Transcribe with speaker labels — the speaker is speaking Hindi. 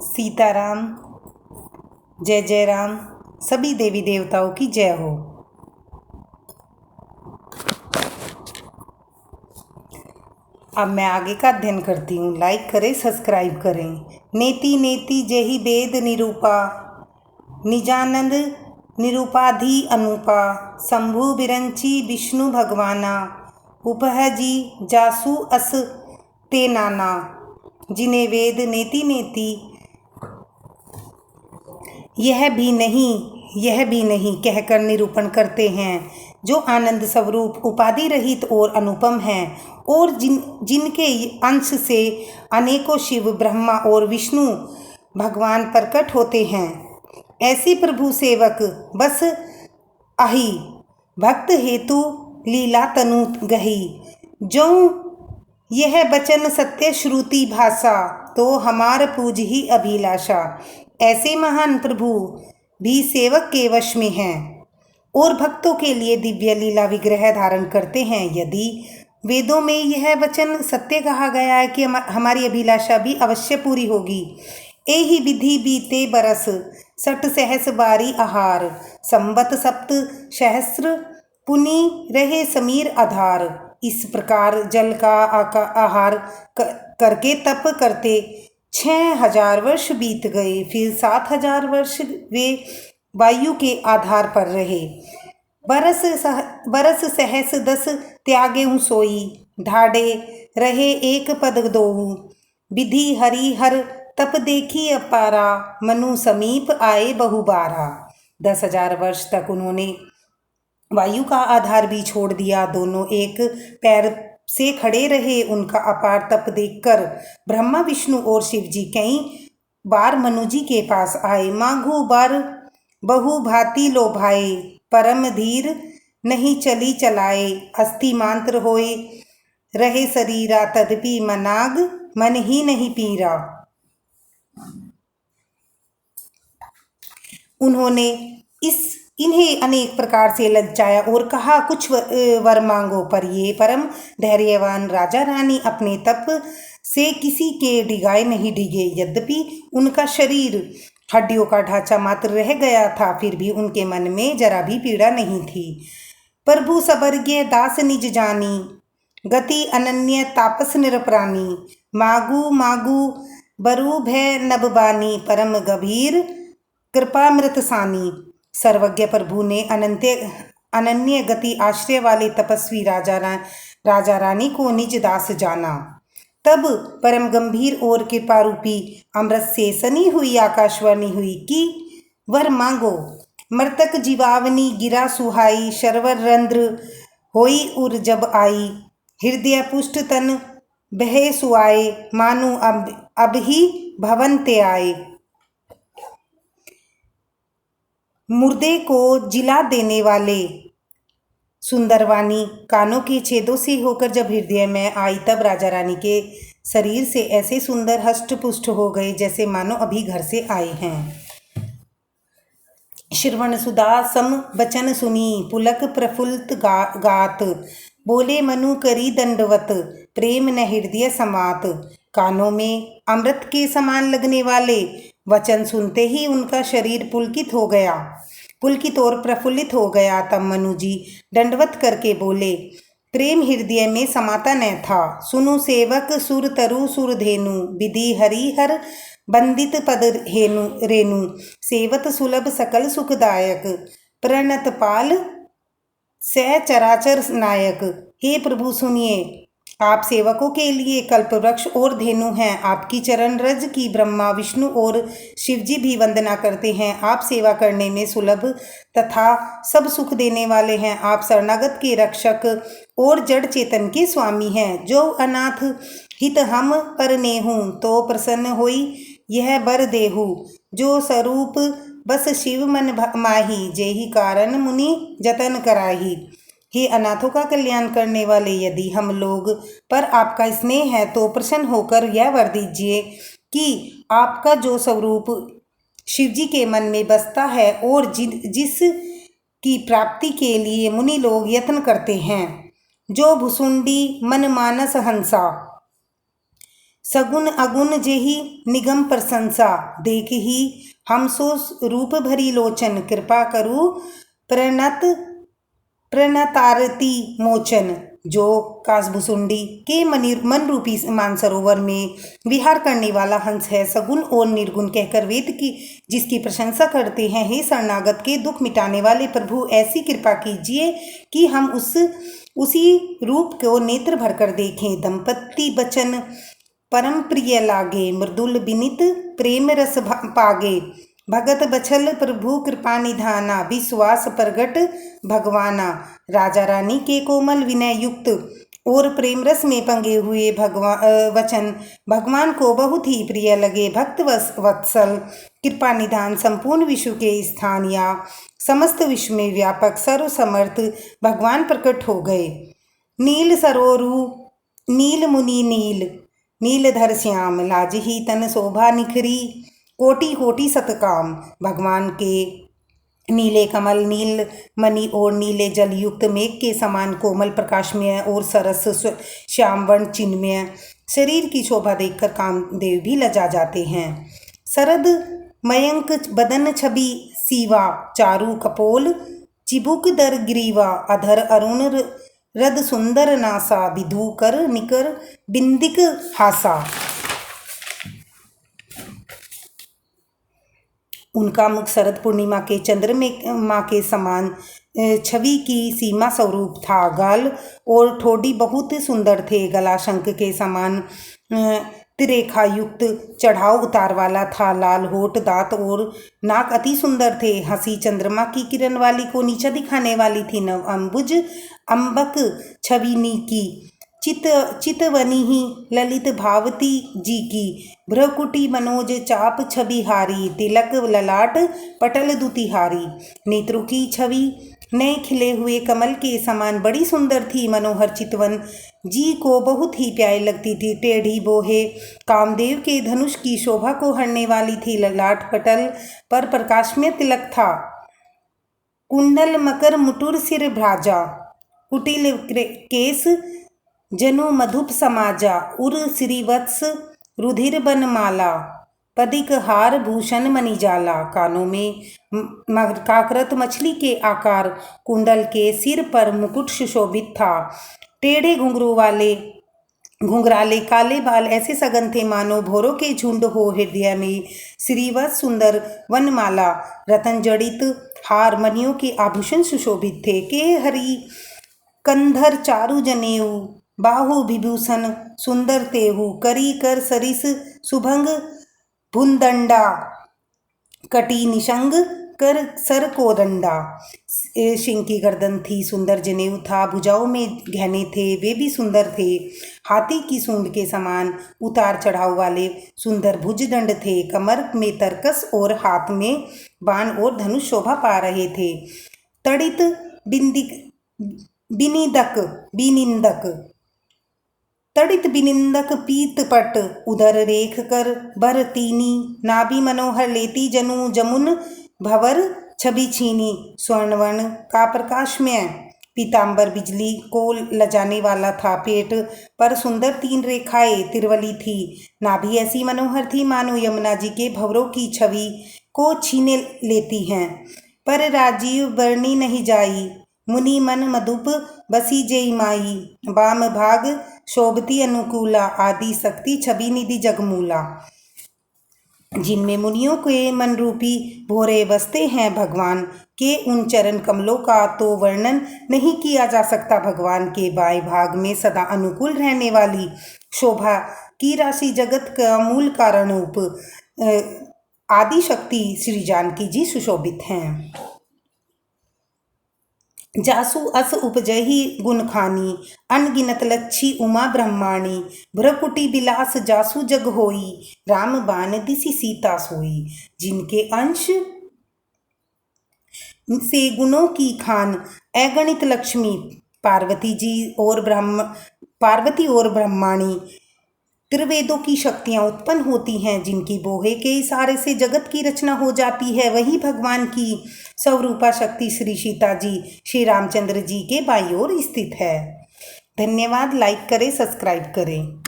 Speaker 1: सीताराम, जय जय राम। सभी देवी देवताओं की जय हो। अब मैं आगे का अध्ययन करती हूँ। लाइक करें, सब्सक्राइब करें। नेति नेति जेहि वेद निरूपा, निजानंद निरूपाधि अनुपा, शंभु बिरंची विष्णु भगवाना, उपहजी जासु अस ते नाना, जिन्हें वेद नेति नेति यह भी नहीं कहकर निरूपण करते हैं, जो आनंद स्वरूप उपाधि रहित और अनुपम हैं, और जिनके अंश से अनेकों शिव, ब्रह्मा और विष्णु भगवान प्रकट होते हैं। ऐसी प्रभु सेवक बस आही, भक्त हेतु लीला तनु गही। जो यह बचन सत्य श्रुति भाषा, तो हमार पूज ही अभिलाषा। ऐसे महान प्रभु भी सेवक के वश में हैं और भक्तों के लिए दिव्य लीला विग्रह धारण करते हैं। यदि वेदों में यह वचन सत्य कहा गया है कि हमारी अभिलाषा भी अवश्य पूरी होगी। एहि विधि बीते बरस, सठ सहस बारी आहार, संबत सप्त सहस्र पुनि रहे समीर आधार। इस प्रकार जल का आहार करके तप करते 6000 वर्ष बीत गए। फिर 7000 वर्ष वे वायु के आधार पर रहे। बरस सहस 10 त्यागे सोई, ढाढ़े रहे एक पद दोहु। विधि हरि हर तप देखी अपारा, मनु समीप आए बहुबारा। 10,000 वर्ष तक उन्होंने वायु का आधार भी छोड़ दिया। दोनों एक पैर से खड़े रहे। उनका अपार तप देखकर ब्रह्मा, विष्णु और शिव जी कई बार मनु जी के पास आए। मांगू बार बहु भांति लोभाए, परम धीर नहीं चली चलाए। अस्थि मांत्र होए रहे शरीरा, तदपि मनाग मन ही नहीं पीरा। उन्होंने इन्हें अनेक प्रकार से लज्जाया और कहा, कुछ वर मांगो। पर ये परम धैर्यवान राजा रानी अपने तप से किसी के डिगाए नहीं डिगे। यद्यपि उनका शरीर हड्डियों का ढांचा मात्र रह गया था, फिर भी उनके मन में जरा भी पीड़ा नहीं थी। प्रभु सबर्ग्य दास निज जानी, गति अनन्य तापस निरप्रानी। मागू मागू बरु भय नभबानी, परम गंभीर कृपामृत सानी। सर्वज्ञ प्रभु ने अनन्य गति आश्रय वाले तपस्वी राजा रानी को निज दास जाना। तब परम गंभीर और कृपा रूपी अमृत से सनी हुई आकाशवाणी हुई कि वर मांगो। मृतक जीवावनी गिरा सुहाई, शर्वर रंध्र होई उर जब आई। हृदय पुष्ट तन बहे सुआए, मानु अब ही भवन ते आए। मुर्दे को जिला देने वाले सुंदरवानी कानों के छेदों से होकर जब हृदय में आई, तब राजा रानी के शरीर से ऐसे सुंदर हष्ट पुष्ट हो गए जैसे मानो अभी घर से आए हैं। श्रवण सुधा सम बचन सुनी, पुलक प्रफुल्लित गात। बोले मनु करी दंडवत, प्रेम न हृदय समात। कानों में अमृत के समान लगने वाले वचन सुनते ही उनका शरीर पुलकित और प्रफुल्लित हो गया। तब मनु जी दंडवत करके बोले, प्रेम हृदय में समाता न था। सुनु सेवक सुर तरु सुर धेनु, विधि हरिहर बंदित पद रेणु। सेवत सुलभ सकल सुखदायक, प्रणत पाल सह चराचर नायक। हे प्रभु सुनिए, आप सेवकों के लिए कल्पवृक्ष और धेनु हैं। आपकी चरण रज की ब्रह्मा, विष्णु और शिवजी भी वंदना करते हैं। आप सेवा करने में सुलभ तथा सब सुख देने वाले हैं। आप शरणागत के रक्षक और जड़ चेतन के स्वामी हैं। जो अनाथ हित हम पर नेहू, तो प्रसन्न होई यह बर देहु। जो स्वरूप बस शिव मन माही, जेहि कारण मुनि जतन कराही। हे अनाथों का कल्याण करने वाले, यदि हम लोग पर आपका स्नेह है तो प्रसन्न होकर यह वर दीजिए कि आपका जो स्वरूप शिवजी के मन में बसता है और जिस की प्राप्ति के लिए मुनि लोग यत्न करते हैं, जो भुसुंडी मन मानस हंसा, सगुन अगुन जेहि निगम प्रशंसा, देख ही हम सो रूप भरी लोचन, कृपा करु प्रणतारती मोचन। जो कासभुसुंडी के मन रूपी मानसरोवर में विहार करने वाला हंस है, सगुन और निर्गुण कहकर वेद की जिसकी प्रशंसा करते हैं, हे शरणागत के दुख मिटाने वाले प्रभु, ऐसी कृपा कीजिए कि हम उसी रूप को नेत्र भरकर देखें। दंपत्ति बचन परम प्रिय लागे, मृदुल विनित प्रेम रस पागे। भगत बछल प्रभु कृपा निधाना, विश्वास प्रगट भगवाना। राजा रानी के कोमल विनय युक्त और प्रेम रस में पंगे हुए वचन भगवान को बहुत ही प्रिय लगे। भक्त वत्सल कृपा निधान संपूर्ण विश्व के स्थान या समस्त विश्व में व्यापक सर्वसमर्थ भगवान प्रकट हो गए। नील सरोरु नील मुनि नील, नीलधर श्याम, लाज ही तन शोभा निखरी, कोटि कोटि सतकाम। भगवान के नीले कमल, नील मणि और नीले जल युक्त मेघ के समान कोमल प्रकाशमय और सरस श्याम वर्ण चिन्मय शरीर की शोभा देखकर कामदेव भी लजा जाते हैं। शरद मयंक बदन छवि सीवा, चारु कपोल चिबुक दर ग्रीवा, अधर अरुण रद सुंदर नासा, विधु कर निकर बिंदिक हासा। उनका मुख शरद पूर्णिमा के चंद्रमा के समान छवि की सीमा स्वरूप था। गाल और ठोड़ी बहुत सुंदर थे। गला शंख के समान त्रिरेखा युक्त चढ़ाव उतार वाला था। लाल होठ, दांत और नाक अति सुंदर थे। हंसी चंद्रमा की किरण वाली को नीचा दिखाने वाली थी। नव अंबुज अम्बक छवि की, चितवनी ही ललित भावती जी की। भ्रकुटी मनोज चाप छवि हारी, तिलक ललाट पटल दुतिहारी। नेत्रों की छवि नए खिले हुए कमल के समान बड़ी सुंदर थी। मनोहर चितवन जी को बहुत ही प्यारी लगती थी। टेढ़ी बोहे कामदेव के धनुष की शोभा को हरने वाली थी। ललाट पटल पर प्रकाशमय तिलक था। कुंडल मकर मुटुर सिर भ्राजा, कुटिल केस जनु मधुप समाजा। उर श्रीवत्स रुधिर बन माला, पदिक हार भूषण मणिजाला। कानों में काकरत मछली के आकार कुंडल के सिर पर मुकुट सुशोभित था। टेढ़े घुंघराले काले बाल ऐसे सघन थे मानो भोरों के झुंड हो। हृदय में श्रीवत्स सुंदर वनमाला, रतन जड़ित हार, मणियों के आभूषण सुशोभित थे। के हरि कंधर चारु जनेऊ, बाहु विभूषण सुंदर तेहु। करी कर सरिस सुभंग भुंदंडा, कटी निशंग कर सर को दंडा। सिंह की गर्दन थी, सुंदर जनेऊ था। भुजाओं में गहने थे, वे भी सुंदर थे। हाथी की सूंड के समान उतार चढ़ाव वाले सुंदर भुजदंड थे। कमर में तरकस और हाथ में बाण और धनुष शोभा पा रहे थे। तड़ित बिनिंदक पीतपट, उदर रेख कर बर तीनी। नाभि मनोहर लेती जनु जमुन भवर छवि छीनी। स्वर्णवर्ण का प्रकाशमय पीतांबर बिजली को लजाने वाला था। पेट पर सुंदर 3 रेखाएं तिरवली थी। नाभि ऐसी मनोहर थी मानो यमुना जी के भंवरों की छवि को छीने लेती हैं। पर राजीव बरनी नहीं जाई, मुनि मन मधुप बसी जय माई। वाम भाग शोभती अनुकूला, आदि शक्ति छवि निधि जगमूला। जिनमें मुनियों के मन रूपी भोरे बसते हैं भगवान के उन चरण कमलों का तो वर्णन नहीं किया जा सकता। भगवान के बाएं भाग में सदा अनुकूल रहने वाली शोभा की राशि जगत का मूल कारणरूप आदि शक्ति श्री जानकी जी सुशोभित हैं। जासु अस उपजहि गुण खानी, अनगिनत लच्छी उमा ब्रह्माणी। भ्रकुटी बिलास जासु जग होई, राम बान दिसि सीता सोई। जिनके अंश से गुणों की खान अगणित लक्ष्मी पार्वती और ब्रह्माणी त्रिवेदों की शक्तियां उत्पन्न होती हैं। जिनकी बोहे के इशारे से जगत की रचना हो जाती है, वही भगवान की स्वरूपा शक्ति श्री सीता जी श्री रामचंद्र जी के बाईं ओर स्थित है। धन्यवाद। लाइक करें, सब्सक्राइब करें।